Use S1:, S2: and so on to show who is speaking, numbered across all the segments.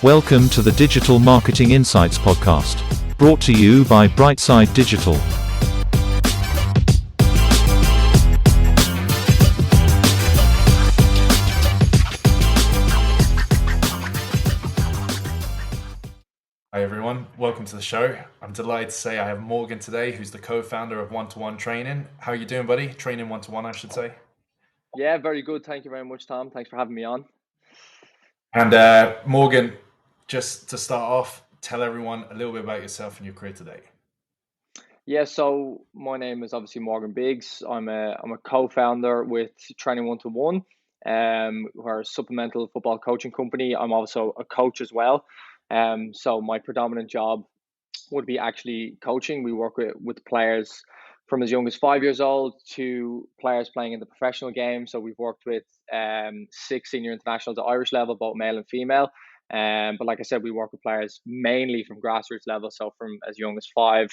S1: Welcome to the Digital Marketing Insights podcast, brought to you by Brightside Digital.
S2: Hi everyone, welcome to the show. I'm delighted to say I have Morgan today, who's the co-founder of 121 Training. How are you doing, buddy? Training121, I should say.
S3: Yeah, very good. Thank you very much, Tom. Thanks for having me on.
S2: And Morgan, just to start off, tell everyone a little bit about yourself and your career today.
S3: Yeah, so my name is obviously Morgan Biggs. I'm a co-founder with Training121, we're a supplemental football coaching company. I'm also a coach as well. So my predominant job would be actually coaching. We work with players from as young as 5 years old to players playing in the professional game. So we've worked with 6 senior internationals at Irish level, both male and female. But like I said, we work with players mainly from grassroots level, so from as young as 5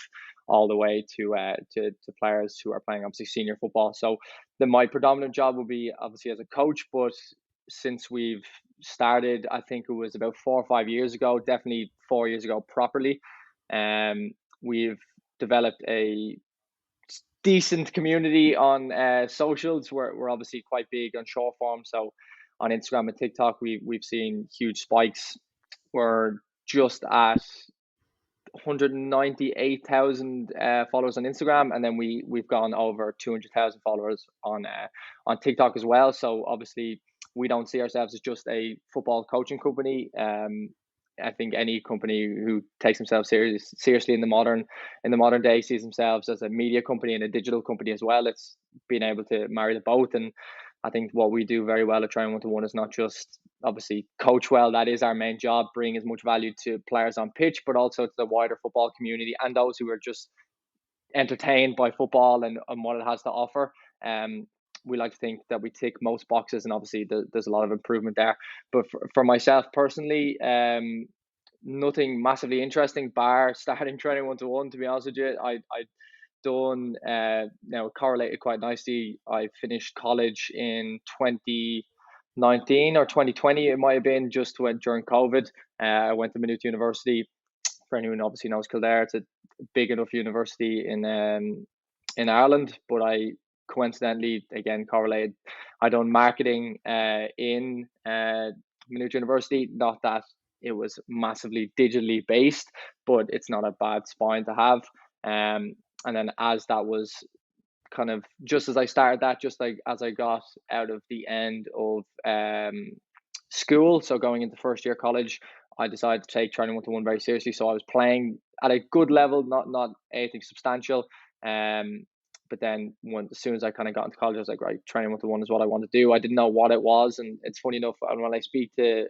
S3: all the way to players who are playing obviously senior football. So my predominant job will be obviously as a coach, but since we've started, I think it was about 4 or 5 years ago, definitely 4 years ago properly, we've developed a decent community on socials. We're obviously quite big on short form, so on Instagram and TikTok we've seen huge spikes. We're just at 198,000 followers on Instagram, and then we've gone over 200,000 followers on TikTok as well. So obviously we don't see ourselves as just a football coaching company. I think any company who takes themselves seriously in the modern day sees themselves as a media company and a digital company as well. It's being able to marry the both, and I think what we do very well at Training121 is not just obviously coach well. That is our main job, bring as much value to players on pitch, but also to the wider football community and those who are just entertained by football and what it has to offer. We like to think that we tick most boxes, and obviously there's a lot of improvement there. But for myself personally, nothing massively interesting bar starting Training121, to be honest with you. I done now correlated quite nicely. I finished college in 2019 or 2020, it might have been, just went during COVID. I went to Maynooth University. For anyone who obviously knows Kildare, it's a big enough university in Ireland, but I coincidentally, again, correlated, I done marketing in Maynooth University. Not that it was massively digitally based, but it's not a bad spine to have. And then as that was kind of just as I started that, just like as I got out of the end of school, so going into first year college, I decided to take Training121 very seriously. So I was playing at a good level, not anything substantial. But then as soon as I kind of got into college, I was like, right, Training121 is what I want to do. I didn't know what it was, and it's funny enough, when I speak to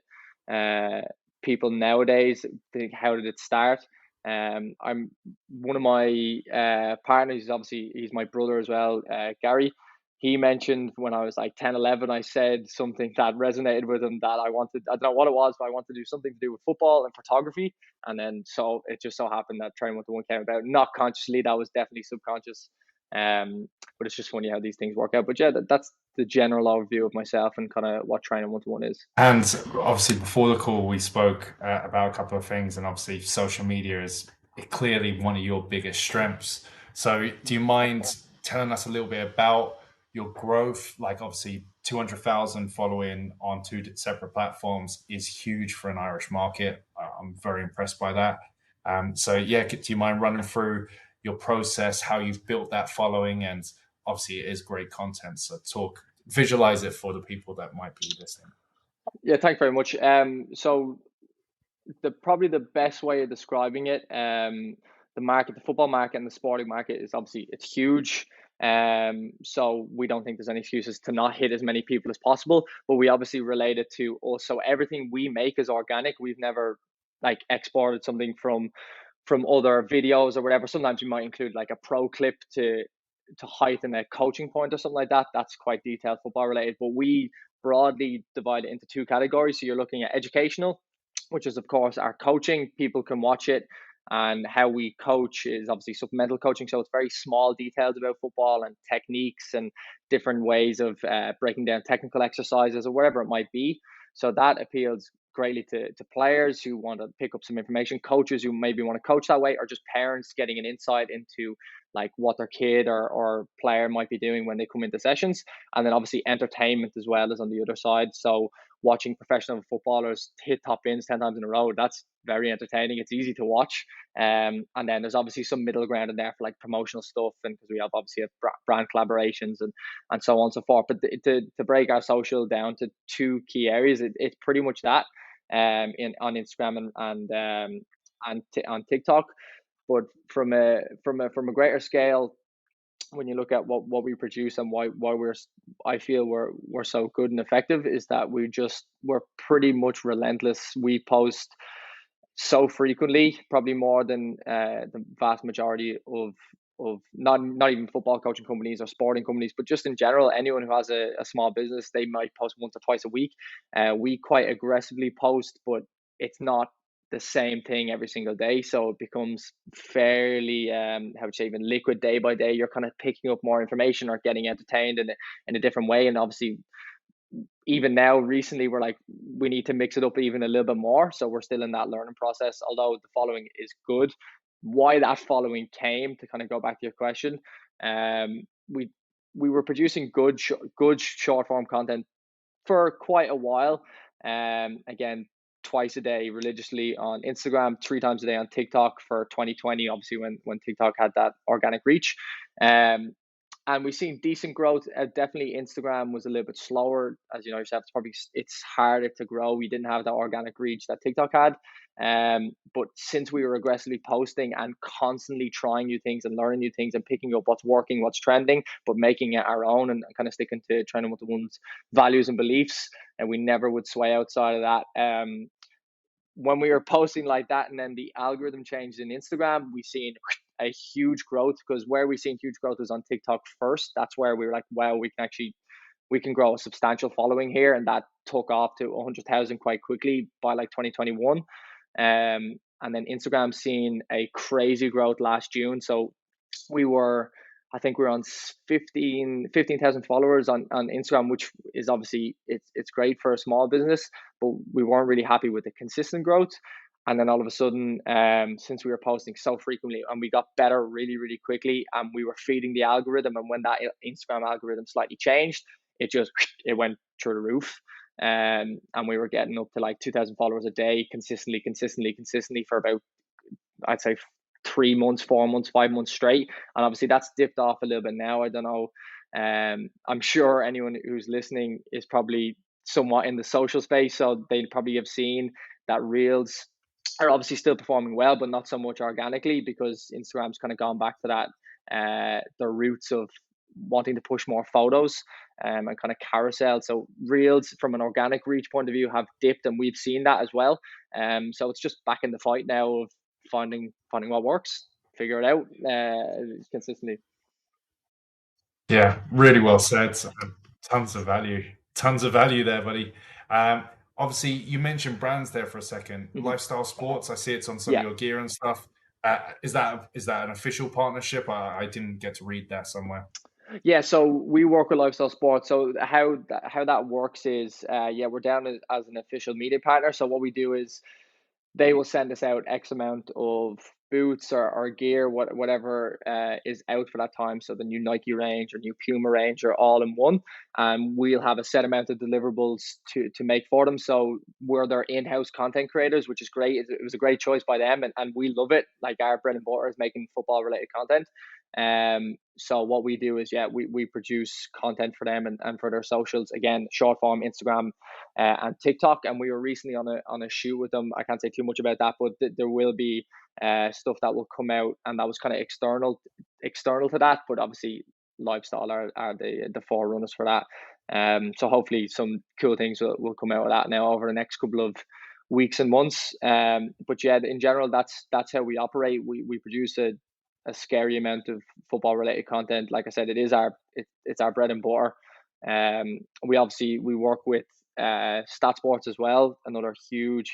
S3: people nowadays, think, how did it start? I'm one of my partners, obviously he's my brother as well, Gary. He mentioned when I was like 10, 11, I said something that resonated with him, that I don't know what it was, but I wanted to do something to do with football and photography. And then so it just so happened that Training121 came about, not consciously, that was definitely subconscious. But it's just funny how these things work out. But yeah, that's the general overview of myself and kind of what Training121 is.
S2: And obviously before the call, we spoke about a couple of things, and obviously social media is clearly one of your biggest strengths. So do you mind telling us a little bit about your growth? Like obviously 200,000 following on 2 separate platforms is huge for an Irish market. I'm very impressed by that. So yeah, do you mind running through your process, how you've built that following? And obviously it is great content, so visualize it for the people that might be listening.
S3: Yeah, thanks very much. So probably the best way of describing it, the football market and the sporting market is obviously, it's huge. So we don't think there's any excuses to not hit as many people as possible, but we obviously relate it to also everything we make is organic. We've never like exported something from other videos or whatever. Sometimes we might include like a pro clip to heighten a coaching point or something like that. That's quite detailed football related, but we broadly divide it into 2 categories. So you're looking at educational, which is of course our coaching. People can watch it, and how we coach is obviously supplemental coaching. So it's very small details about football and techniques and different ways of breaking down technical exercises or whatever it might be. So that appeals greatly to players who want to pick up some information, coaches who maybe want to coach that way, or just parents getting an insight into like what their kid or player might be doing when they come into sessions. And then obviously entertainment as well is on the other side. So watching professional footballers hit top bins 10 times in a row, that's very entertaining. It's easy to watch. And then there's obviously some middle ground in there for like promotional stuff, and because we have obviously brand collaborations and so on and so forth. But to break our social down to two key areas, it's pretty much that on Instagram and on TikTok. But from a greater scale, when you look at what we produce and why I feel we're so good and effective, is that we're pretty much relentless. We post so frequently, probably more than the vast majority of not even football coaching companies or sporting companies, but just in general, anyone who has a small business, they might post once or twice a week. We quite aggressively post, but it's not the same thing every single day, so it becomes fairly how would you say, even liquid day by day. You're kind of picking up more information or getting entertained in a different way. And obviously, even now recently, we're like, we need to mix it up even a little bit more, so we're still in that learning process, although the following is good. Why that following came, to kind of go back to your question, we were producing good short form content for quite a while. Again, twice a day religiously on Instagram, 3 times a day on TikTok for 2020, obviously when TikTok had that organic reach. And we've seen decent growth. Definitely Instagram was a little bit slower, as you know yourself. It's harder to grow. We didn't have that organic reach that TikTok had. But since we were aggressively posting and constantly trying new things and learning new things and picking up what's working, what's trending, but making it our own and kind of sticking to Training121's values and beliefs, and we never would sway outside of that. When we were posting like that, and then the algorithm changed in Instagram, we seen a huge growth, because where we seen huge growth was on TikTok first. That's where we were like, wow, we can grow a substantial following here, and that took off to 100,000 quite quickly by like 2021. And then Instagram seen a crazy growth last June. So I think we're on 15,000 followers on Instagram, which is obviously it's great for a small business, but we weren't really happy with the consistent growth. And then all of a sudden, since we were posting so frequently and we got better really, really quickly, and we were feeding the algorithm, and when that Instagram algorithm slightly changed, it went through the roof. And we were getting up to like 2,000 followers a day consistently for about, I'd say, 3 months, 4 months, 5 months straight. And obviously that's dipped off a little bit now. I don't know. I'm sure anyone who's listening is probably somewhat in the social space, so they probably have seen that Reels are obviously still performing well, but not so much organically, because Instagram's kind of gone back to that the roots of wanting to push more photos and kind of carousel. So Reels from an organic reach point of view have dipped, and we've seen that as well. So it's just back in the fight now of finding what works, figure it out consistently.
S2: Yeah, really well said. Tons of value there, buddy. Obviously, you mentioned brands there for a second.
S3: Mhm.
S2: Lifestyle Sports, I see it's on some
S3: Yeah.
S2: of your gear and stuff. Is that an official partnership? I didn't get to read that somewhere.
S3: Yeah, so we work with Lifestyle Sports. So how that works is, we're down as an official media partner. So what we do is they will send us out X amount of boots or gear, whatever is out for that time. So the new Nike range or new Puma range are all in one. And we'll have a set amount of deliverables to make for them. So we're their in-house content creators, which is great. It was a great choice by them, and we love it. Like, our bread and butter is making football related content. So what we do is, we produce content for them and for their socials, again, short form, Instagram and TikTok. And we were recently on a shoot with them. I can't say too much about that, but there will be stuff that will come out, and that was kind of external to that. But obviously, Lifestyle are the forerunners for that. So hopefully some cool things will come out of that now over the next couple of weeks and months. But yeah, in general, that's how we operate. We produce a scary amount of football related content. Like I said, it's our bread and butter. We work with Stat Sports as well, another huge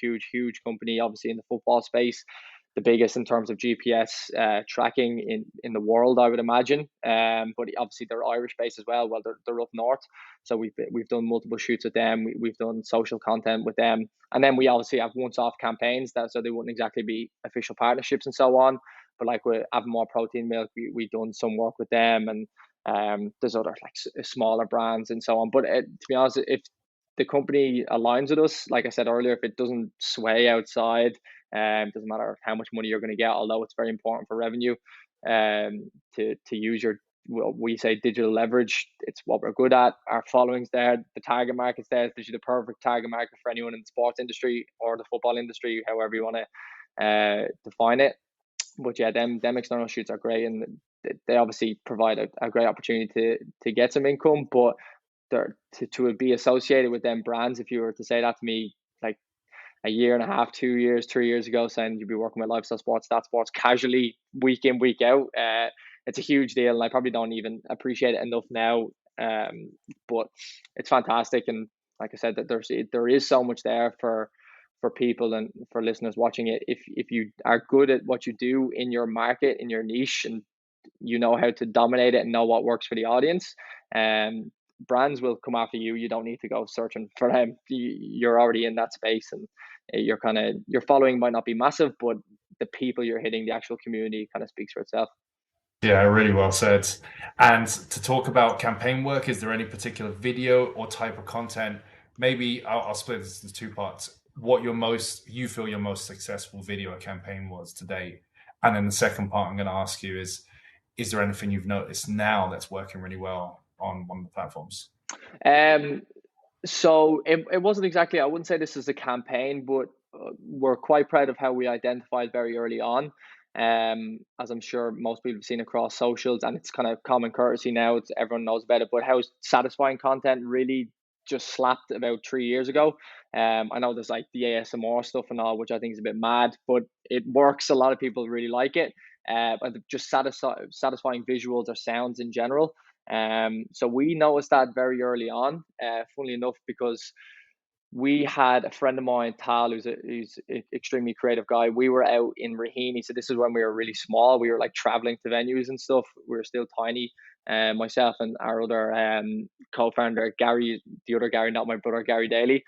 S3: company, obviously in the football space. the biggest in terms of GPS tracking in the world, I would imagine. But obviously they're Irish based as well. Well, they're up north, so we've done multiple shoots with them. We've done social content with them, and then we obviously have once-off campaigns so they wouldn't exactly be official partnerships and so on. But like with Avamore Protein Milk, we've done some work with them, and there's other like smaller brands and so on. But to be honest, if the company aligns with us, like I said earlier, if it doesn't sway outside, doesn't matter how much money you're going to get, although it's very important for revenue, to use your, well, we say digital leverage. It's what we're good at. Our following's there, the target market's there. It's the perfect target market for anyone in the sports industry or the football industry, however you want to define it. But yeah, them external shoots are great, and they obviously provide a great opportunity to get some income. But to be associated with them brands, if you were to say that to me like a year and a half, 2 years, 3 years ago, saying you'd be working with lifestyle sports, stat sports casually week in, week out, it's a huge deal, and I probably don't even appreciate it enough now. But it's fantastic, and like I said, that there is so much there for people and for listeners watching it. If you are good at what you do in your market, in your niche, and you know how to dominate it and know what works for the audience, brands will come after you. You don't need to go searching for them. You're already in that space, and your following might not be massive, but the people you're hitting, the actual community, kind of speaks for itself.
S2: Yeah, really well said. And to talk about campaign work, is there any particular video or type of content? Maybe I'll split this into two parts. What you feel your most successful video or campaign was to date? And then the second part I'm going to ask you is there anything you've noticed now that's working really well on one of the platforms?
S3: So it wasn't exactly, I wouldn't say this is a campaign, but we're quite proud of how we identified very early on. As I'm sure most people have seen across socials, and it's kind of common courtesy now, everyone knows about it, but how satisfying content really just slapped about 3 years ago. I know there's like the ASMR stuff and all, which I think is a bit mad, but it works. A lot of people really like it. But just satisfying visuals or sounds in general. So we noticed that very early on, funnily enough, because we had a friend of mine, Tal, who's an extremely creative guy. We were out in Raheny. So this is when we were really small. We were like traveling to venues and stuff. We were still tiny. Myself and our other co-founder, Gary, the other Gary, not my brother, Gary Daly,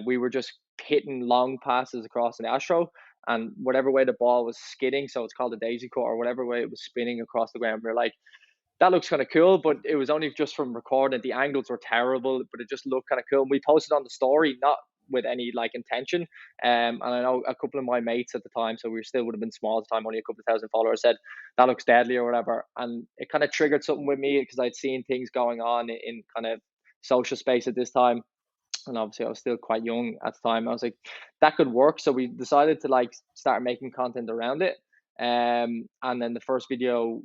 S3: we were just hitting long passes across an Astro. And whatever way the ball was skidding, so it's called a daisy cut, or whatever way it was spinning across the ground, we we're like, that looks kind of cool, but it was only just from recording. The angles were terrible, but it just looked kind of cool. And we posted on the story, not with any like intention. And I know a couple of my mates at the time, so we still would have been small at the time, only a couple of thousand followers, said that looks deadly or whatever. And it kind of triggered something with me because I'd seen things going on in kind of social space at this time. And obviously I was still quite young at the time. I was like, that could work. So we decided to like start making content around it. And then the first video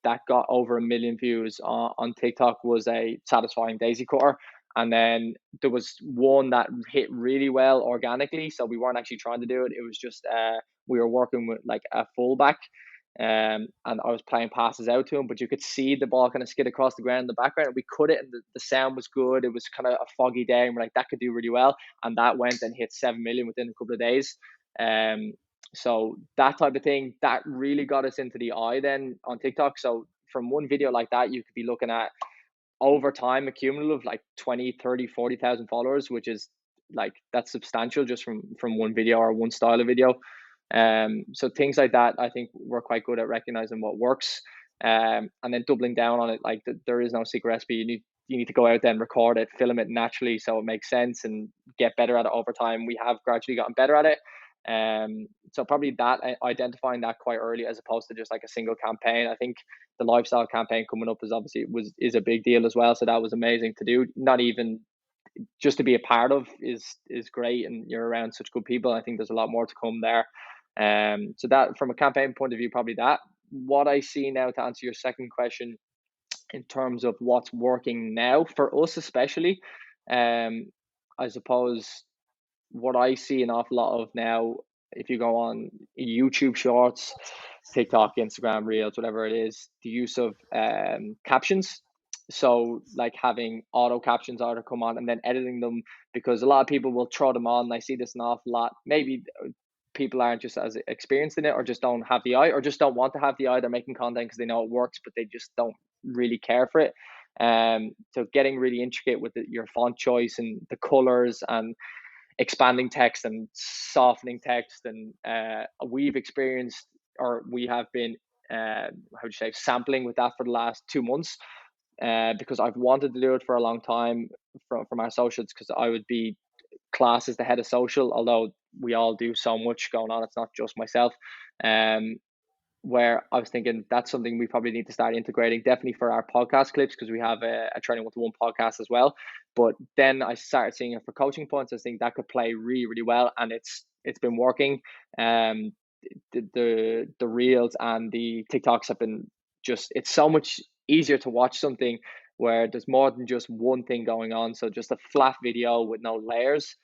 S3: that got over 1 million views on TikTok was a satisfying daisy cutter. And then there was one that hit really well organically. So we weren't actually trying to do it. It was just we were working with like a fullback. And I was playing passes out to him, but you could see the ball kind of skid across the ground in the background. We cut it, and the sound was good. It was kind of a foggy day, and we're like, that could do really well. And that went and hit 7 million within a couple of days. So that type of thing, that really got us into the eye then on TikTok. So from one video like that, you could be looking at over time a cumulative like 20, 30, 40,000 followers, which is like, that's substantial just from one video or one style of video. So things like that, I think we're quite good at recognizing what works, and then doubling down on it. Like there is no secret recipe. You need to go out there and record it, film it naturally so it makes sense, and get better at it over time. We have gradually gotten better at it. So probably that, identifying that quite early as opposed to just like a single campaign. I think the lifestyle campaign coming up is a big deal as well. So that was amazing to do. Not even just to be a part of is great, and you're around such good people. I think there's a lot more to come there. So that from a campaign point of view, probably that. What I see now, to answer your second question, in terms of what's working now for us especially, I suppose what I see an awful lot of now, if you go on YouTube Shorts, TikTok, Instagram Reels, whatever it is, the use of captions. So like having auto captions either come on and then editing them, because a lot of people will throw them on. I see this an awful lot. Maybe people aren't just as experienced in it, or just don't have the eye, or just don't want to have the eye. They're making content because they know it works, but they just don't really care for it. So getting really intricate with your font choice and the colors and expanding text and softening text, and we've experienced, or we have been how would you say, sampling with that for the last 2 months, because I've wanted to do it for a long time from our associates, because I would be class as the head of social, although we all do so much going on. It's not just myself. Where I was thinking that's something we probably need to start integrating, definitely for our podcast clips, because we have a Training121 podcast as well. But then I started seeing it for coaching points. I think that could play really, really well, and it's been working. The reels and the TikToks have been just, it's so much easier to watch something where there's more than just one thing going on. So just a flat video with no layers.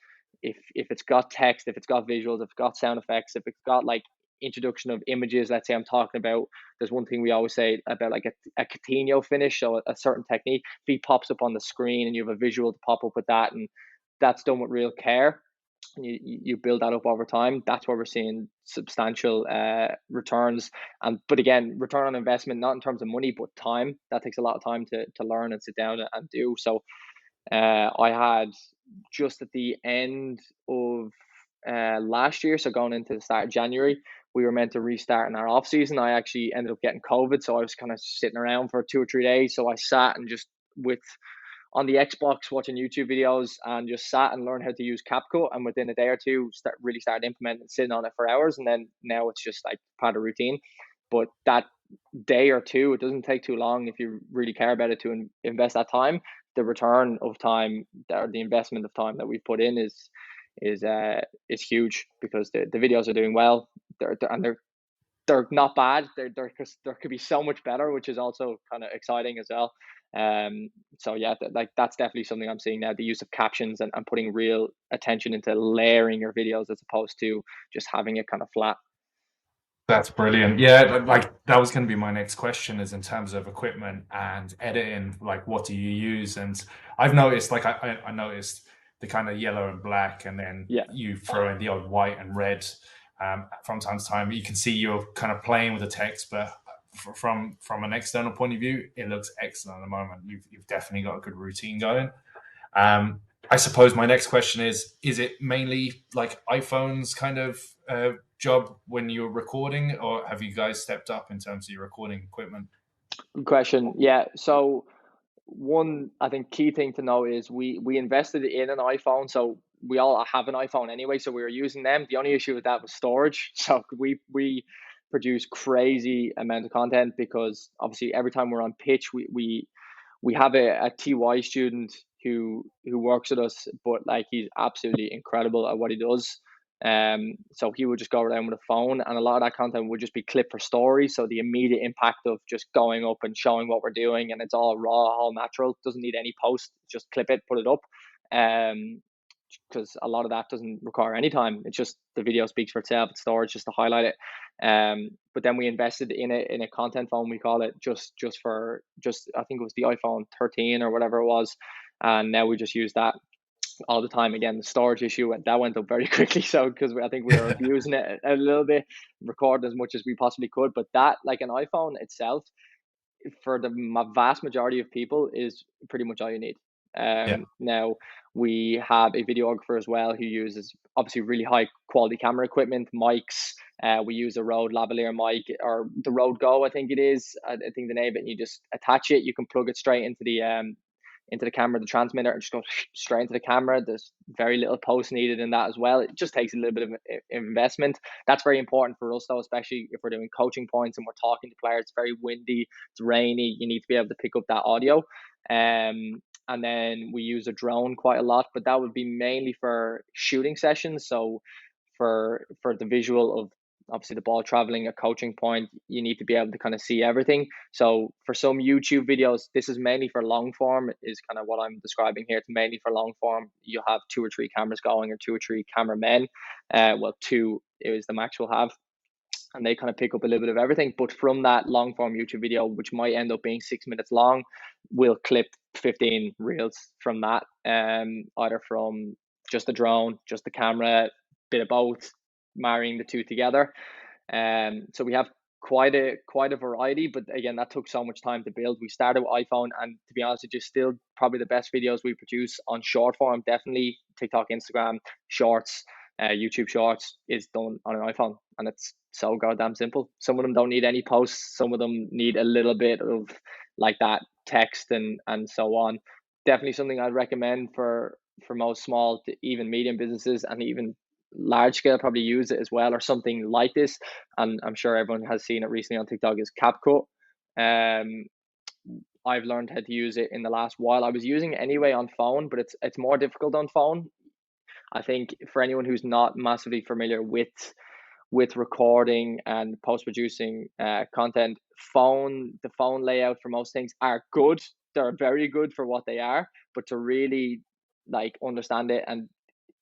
S3: If it's got text, if it's got visuals, if it's got sound effects, if it's got like introduction of images, let's say I'm talking about, there's one thing we always say about like a Coutinho finish, so a certain technique, if he pops up on the screen and you have a visual to pop up with that, and that's done with real care, and you build that up over time, that's where we're seeing substantial returns. But again, return on investment, not in terms of money, but time. That takes a lot of time to learn and sit down and do. So I had, just at the end of last year, so going into the start of January, we were meant to restart in our off season. I actually ended up getting COVID, so I was kind of sitting around for 2 or 3 days. So I sat and just on the Xbox watching YouTube videos, and just sat and learned how to use CapCut. And within a day or two, really started implementing, sitting on it for hours. And then now it's just like part of routine. But that day or two, it doesn't take too long if you really care about it to invest that time. The return of time, or the investment of time that we've put in is huge, because the videos are doing well. They're not bad. There could be so much better, which is also kind of exciting as well. So yeah, that's definitely something I'm seeing now, the use of captions and putting real attention into layering your videos, as opposed to just having it kind of flat.
S2: That's brilliant. Yeah, like that was going to be my next question, is in terms of equipment and editing, like what do you use? And I've noticed, like I noticed the kind of yellow and black, and then you throw in the odd white and red from time to time. You can see you're kind of playing with the text, but from an external point of view, it looks excellent at the moment. You've definitely got a good routine going. I suppose my next question is it mainly like iPhone's kind of job when you're recording, or have you guys stepped up in terms of your recording equipment?
S3: Good question. Yeah. So one, I think, key thing to know is we invested in an iPhone, so we all have an iPhone anyway, so we were using them. The only issue with that was storage. So we produce crazy amount of content, because obviously every time we're on pitch, we have a TY student who works with us, but like he's absolutely incredible at what he does. So he would just go around with a phone, and a lot of that content would just be clipped for stories. So the immediate impact of just going up and showing what we're doing, and it's all raw, all natural, doesn't need any post, just clip it, put it up. Because a lot of that doesn't require any time. It's just the video speaks for itself. It's storage just to highlight it. But then we invested in a content phone, we call it, just I think it was the iPhone 13 or whatever it was, and now we just use that all the time. Again, the storage issue that went up very quickly, so because I think we were abusing it a little bit, recording as much as we possibly could. But that, like an iPhone itself, for the vast majority of people, is pretty much all you need. Now we have a videographer as well who uses obviously really high quality camera equipment, mics. We use a Rode lavalier mic, or the Rode Go, I think it is. I think the name of it. And you just attach it. You can plug it straight into the camera, the transmitter, and just go straight into the camera. There's very little post needed in that as well. It just takes a little bit of investment. That's very important for us though, especially if we're doing coaching points and we're talking to players. It's very windy, it's rainy. You need to be able to pick up that audio. And then we use a drone quite a lot, but that would be mainly for shooting sessions. So for the visual of obviously the ball traveling a coaching point, you need to be able to kind of see everything. So for some YouTube videos, this is mainly for long form, is kind of what I'm describing here. It's mainly for long form. You'll have 2 or 3 cameras going, or 2 or 3 cameramen. Well, 2 is the max we'll have. And they kind of pick up a little bit of everything. But from that long form YouTube video, which might end up being 6 minutes long, we'll clip 15 reels from that, either from just the drone, just the camera, bit of both, marrying the two together. So we have quite a variety, but again, that took so much time to build. We started with iPhone, and to be honest, it's just still probably the best videos we produce on short form. Definitely TikTok, Instagram, Shorts, YouTube Shorts is done on an iPhone, and it's so goddamn simple. Some of them don't need any posts. Some of them need a little bit of like that text and so on. Definitely something I'd recommend for most small to even medium businesses, and even large scale probably use it as well, or something like this. And I'm sure everyone has seen it recently on TikTok, is CapCut. I've learned how to use it in the last while. I was using it anyway on phone, but it's more difficult on phone. I think for anyone who's not massively familiar with recording and post producing content, the phone layout for most things are good. They're very good for what they are, but to really like understand it, and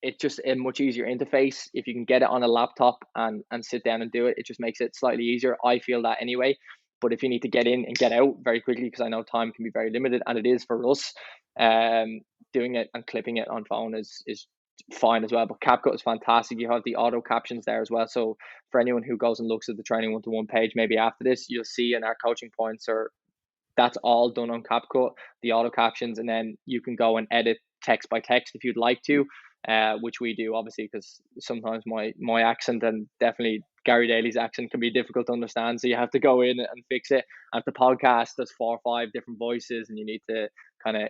S3: it's just a much easier interface if you can get it on a laptop and sit down and do it. It just makes it slightly easier. I feel that anyway. But if you need to get in and get out very quickly, because I know time can be very limited, and it is for us, doing it and clipping it on phone is fine as well. But CapCut is fantastic. You have the auto captions there as well. So for anyone who goes and looks at the Training121 page, maybe after this, you'll see in our coaching points, or that's all done on CapCut, the auto captions, and then you can go and edit text by text if you'd like to, which we do obviously, because sometimes my accent, and definitely Gary Daly's accent, can be difficult to understand. So you have to go in and fix it. And the podcast, there's 4 or 5 different voices, and you need to kind of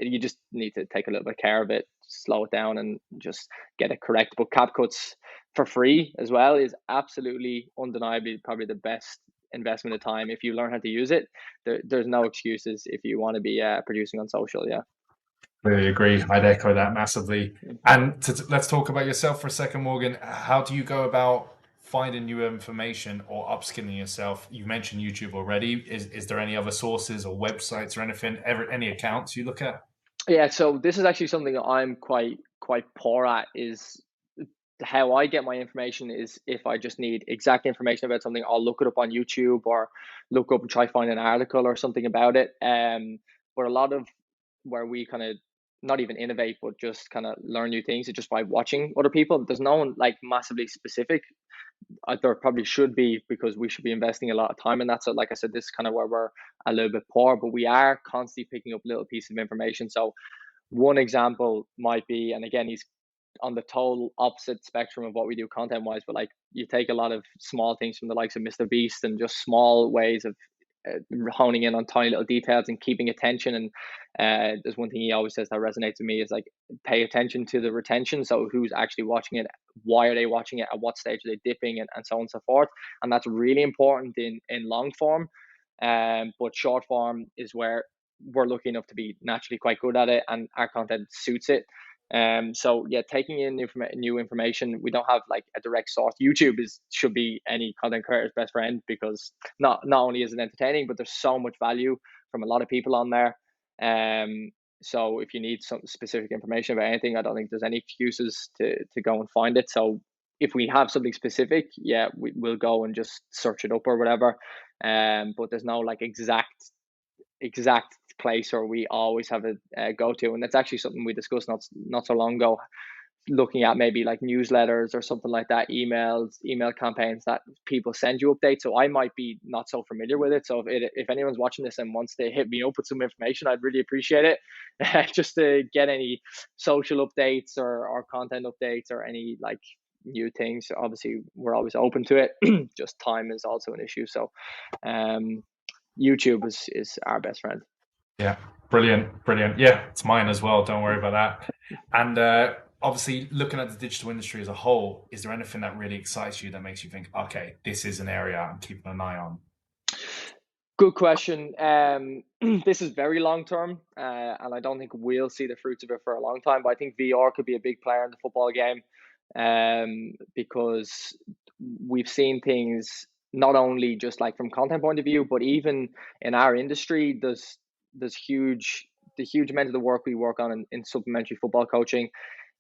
S3: you just need to take a little bit of care of it, slow it down, and just get it correct. But CapCut's for free as well is absolutely undeniably probably the best investment of time. If you learn how to use it, there's no excuses if you want to be producing on social. Yeah,
S2: Really agree. I'd echo that massively. And let's talk about yourself for a second, Morgan. How do you go about finding new information or upskilling yourself? You mentioned YouTube already. Is there any other sources or websites or anything, any accounts you look at?
S3: Yeah, so this is actually something that I'm quite poor at. Is how I get my information is, if I just need exact information about something, I'll look it up on YouTube, or look up and try find an article or something about it. But a lot of where we kind of not even innovate, but just kind of learn new things, is just by watching other people. There's no one like massively specific. There probably should be, because we should be investing a lot of time in that. So like I said, this is kind of where we're a little bit poor, but we are constantly picking up little pieces of information. So one example might be, and again, he's on the total opposite spectrum of what we do content wise, but like you take a lot of small things from the likes of Mr. Beast, and just small ways of honing in on tiny little details and keeping attention. And there's one thing he always says that resonates with me, is like, pay attention to the retention. So who's actually watching it, why are they watching it, at what stage are they dipping, and so on and so forth. And that's really important in long form. But short form is where we're lucky enough to be naturally quite good at it, and our content suits it. So yeah, taking in new information. We don't have like a direct source. YouTube should be any content creator's best friend, because not only is it entertaining, but there's so much value from a lot of people on there. So if you need some specific information about anything, I don't think there's any excuses to go and find it. So if we have something specific, yeah, we'll go and just search it up or whatever. But there's no like exact place, or we always have a go to. And that's actually something we discussed not so long ago, looking at maybe like newsletters or something like that, email campaigns that people send you updates. So I might be not so familiar with it. So if anyone's watching this and wants to hit me up with some information, I'd really appreciate it. Just to get any social updates or content updates, or any like new things. Obviously, we're always open to it. Just time is also an issue. So YouTube is our best friend.
S2: Yeah, brilliant. Yeah, it's mine as well. Don't worry about that. And obviously, looking at the digital industry as a whole, is there anything that really excites you, that makes you think, okay, this is an area I'm keeping an eye on?
S3: Good question. This is very long term, and I don't think we'll see the fruits of it for a long time. But I think VR could be a big player in the football game, because we've seen things not only just like from content point of view, but even in our industry, there's the huge amount of the work we work on in supplementary football coaching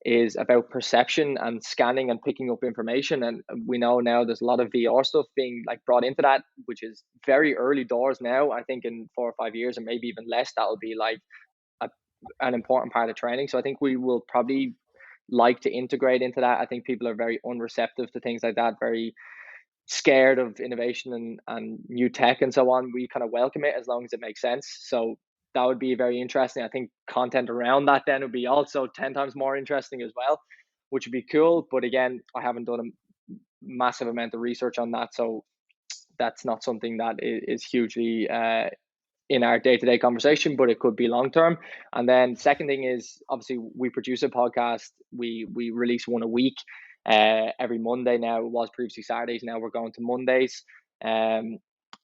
S3: is about perception and scanning and picking up information. And we know now there's a lot of VR stuff being like brought into that, which is very early doors now. I think in 4 or 5 years, or maybe even less, that'll be like an important part of training. So I think we will probably like to integrate into that. I think people are very unreceptive to things like that, very scared of innovation and new tech and so on. We kind of welcome it as long as it makes sense. So that would be very interesting. I think content around that then would be also 10 times more interesting as well, which would be cool. But again, I haven't done a massive amount of research on that, so that's not something that is hugely in our day-to-day conversation, but it could be long term. And then second thing is, obviously we produce a podcast. We release one a week, every Monday now. It was previously Saturdays, now we're going to Mondays.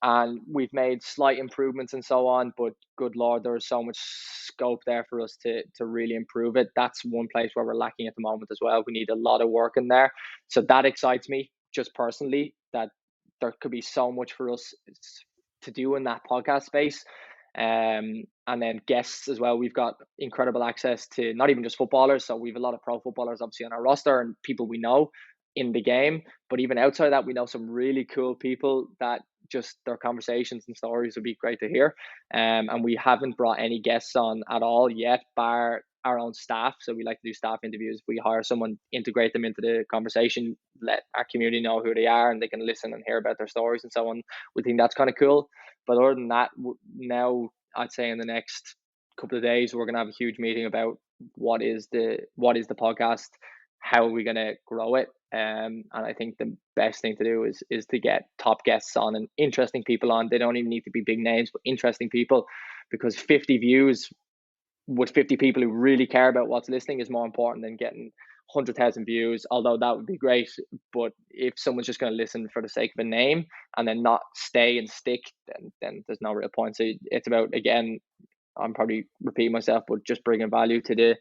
S3: And we've made slight improvements and so on, but good Lord, there's so much scope there for us to really improve it. That's one place where we're lacking at the moment as well. We need a lot of work in there. So that excites me just personally, that there could be so much for us to do in that podcast space. And then guests as well. We've got incredible access to not even just footballers. So we have a lot of pro footballers obviously on our roster and people we know in the game. But even outside that, we know some really cool people that just their conversations and stories would be great to hear. And we haven't brought any guests on at all yet, bar our own staff. So we like to do staff interviews. We hire someone, integrate them into the conversation, let our community know who they are, and they can listen and hear about their stories and so on. We think that's kind of cool. But other than that, now I'd say in the next couple of days we're going to have a huge meeting about what is the podcast, how are we going to grow it, and I think the best thing to do is to get top guests on and interesting people on. They don't even need to be big names, but interesting people, because 50 views with 50 people who really care about what's listening is more important than getting 100,000 views, although that would be great. But if someone's just going to listen for the sake of a name and then not stay and stick, then there's no real point. So it's about, again, I'm probably repeating myself, but just bringing value to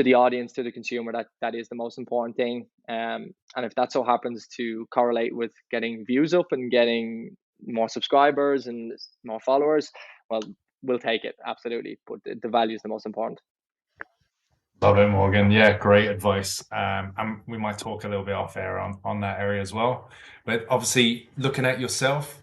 S3: the audience, to the consumer. That is the most important thing. And if that so happens to correlate with getting views up and getting more subscribers and more followers, well, we'll take it, absolutely. But the value is the most important.
S2: Love it, Morgan. Yeah, great advice. And we might talk a little bit off air on that area as well. But obviously, looking at yourself,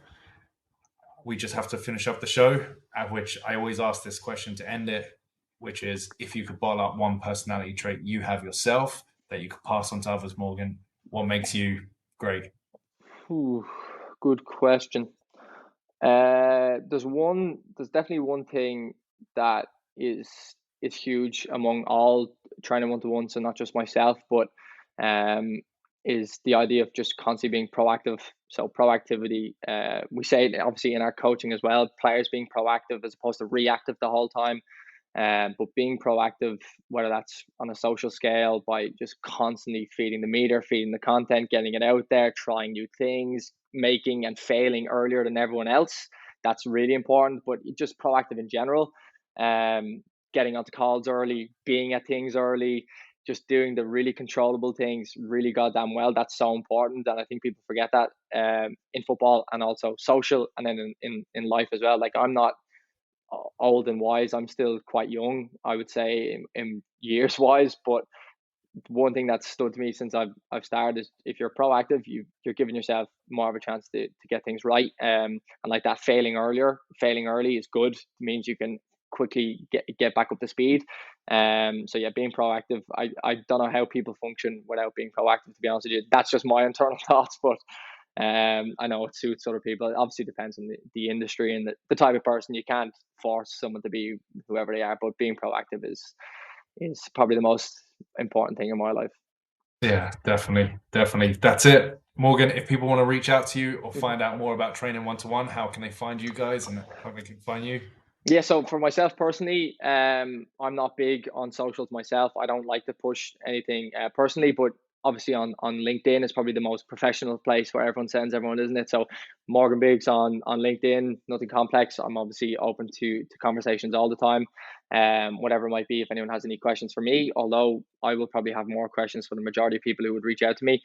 S2: we just have to finish up the show, at which I always ask this question to end it, which is, if you could bottle up one personality trait you have yourself that you could pass on to others, Morgan, what makes you great?
S3: Ooh, good question. There's definitely one thing that is huge among all Training 121, so not just myself, but is the idea of just constantly being proactive. So proactivity, we say it obviously in our coaching as well, players being proactive as opposed to reactive the whole time. But being proactive, whether that's on a social scale by just constantly feeding the meter, feeding the content, getting it out there, trying new things, making and failing earlier than everyone else, that's really important. But just proactive in general, getting onto calls early, being at things early, just doing the really controllable things really goddamn well. That's so important, and I think people forget that in football and also social, and then in life as well. Like, I'm not old and wise, I'm still quite young, I would say, in years wise. But one thing that's stood to me since I've started is, if you're proactive, you're giving yourself more of a chance to get things right. And like that, failing early is good. It means you can quickly get back up to speed. So yeah, being proactive. I don't know how people function without being proactive, to be honest with you. That's just my internal thoughts, but I know it suits other people. It obviously depends on the industry and the type of person. You can't force someone to be whoever they are, but being proactive is probably the most important thing in my life.
S2: Yeah, definitely. That's it. Morgan, if people want to reach out to you or find out more about Training 121, how can they find you guys and how they can find you?
S3: Yeah, so for myself personally, I'm not big on socials myself. I don't like to push anything personally, but obviously on LinkedIn is probably the most professional place where everyone sends everyone, isn't it? So Morgan Biggs on LinkedIn, nothing complex. I'm obviously open to conversations all the time, whatever it might be. If anyone has any questions for me, although I will probably have more questions for the majority of people who would reach out to me.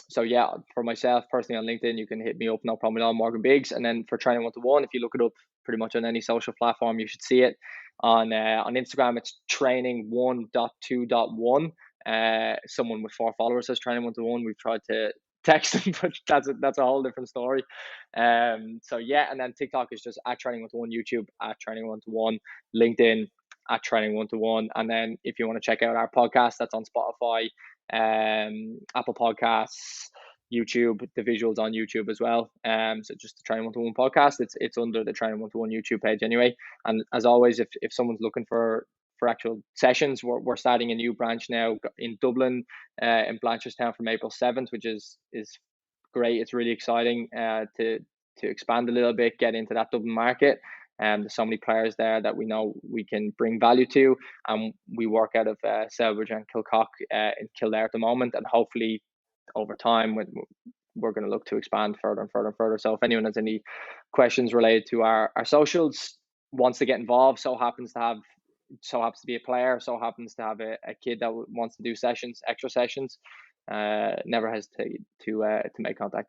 S3: So yeah, for myself personally on LinkedIn, you can hit me up, no problem at all, Morgan Biggs. And then for Training 121, if you look it up pretty much on any social platform, you should see it. On Instagram, it's training1.2.1. Someone with 4 followers says Training 121. We've tried to text them, but that's a whole different story. So yeah, and then TikTok is just at Training 121, YouTube at Training 121, LinkedIn at Training121. And then if you want to check out our podcast, that's on Spotify, Apple Podcasts, YouTube. The visuals on YouTube as well. So just the Training121 podcast. It's under the Training121 YouTube page anyway. And as always, if someone's looking for actual sessions, we're starting a new branch now in Dublin, in Blanchardstown from April 7th, which is great. It's really exciting to expand a little bit, get into that Dublin market. There's so many players there that we know we can bring value to, and we work out of Selbridge and Kilcock in Kildare at the moment, and hopefully over time we're going to look to expand further and further and further. So if anyone has any questions related to our socials, wants to get involved, so happens to be a player, so happens to have a kid that wants to do extra sessions, never hesitate to make contact.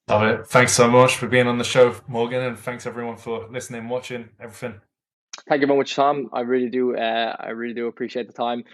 S2: Love it. Thanks so much for being on the show, Morgan, and thanks everyone for listening, watching, everything.
S3: Thank you very much, Tom. I really do appreciate the time.